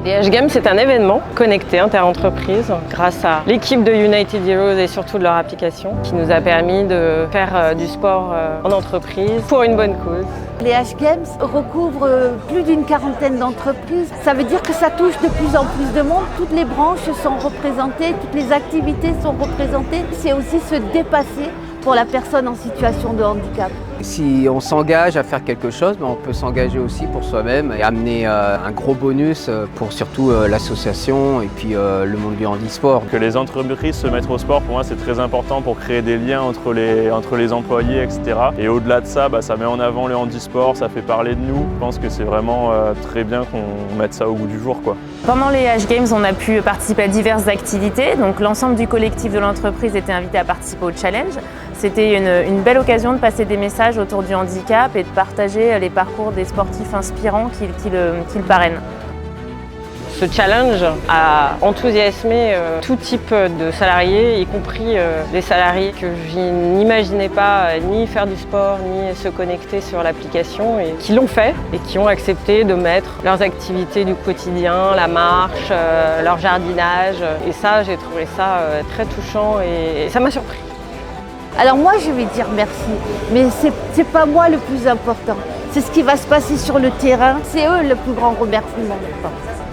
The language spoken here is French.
Les H-Games, c'est un événement connecté inter-entreprises grâce à l'équipe de United Heroes et surtout de leur application qui nous a permis de faire du sport en entreprise pour une bonne cause. Les H-Games recouvrent plus d'une quarantaine d'entreprises. Ça veut dire que ça touche de plus en plus de monde. Toutes les branches sont représentées, toutes les activités sont représentées. C'est aussi se dépasser pour la personne en situation de handicap. Si on s'engage à faire quelque chose, on peut s'engager aussi pour soi-même et amener un gros bonus pour surtout l'association et puis le monde du handisport. Que les entreprises se mettent au sport, pour moi c'est très important pour créer des liens entre les employés, etc. Et au-delà de ça, ça met en avant le handisport, ça fait parler de nous. Je pense que c'est vraiment très bien qu'on mette ça au goût du jour, quoi. Pendant les H-Games, on a pu participer à diverses activités. Donc l'ensemble du collectif de l'entreprise était invité à participer au challenge. C'était une belle occasion de passer des messages autour du handicap et de partager les parcours des sportifs inspirants qui le parrainent. Ce challenge a enthousiasmé tout type de salariés, y compris des salariés que je n'imaginais pas ni faire du sport, ni se connecter sur l'application et qui l'ont fait et qui ont accepté de mettre leurs activités du quotidien, la marche, leur jardinage. Et ça, j'ai trouvé ça très touchant et ça m'a surpris. Alors moi je vais dire merci, mais c'est pas moi le plus important. C'est ce qui va se passer sur le terrain. C'est eux le plus grand remerciement, je pense.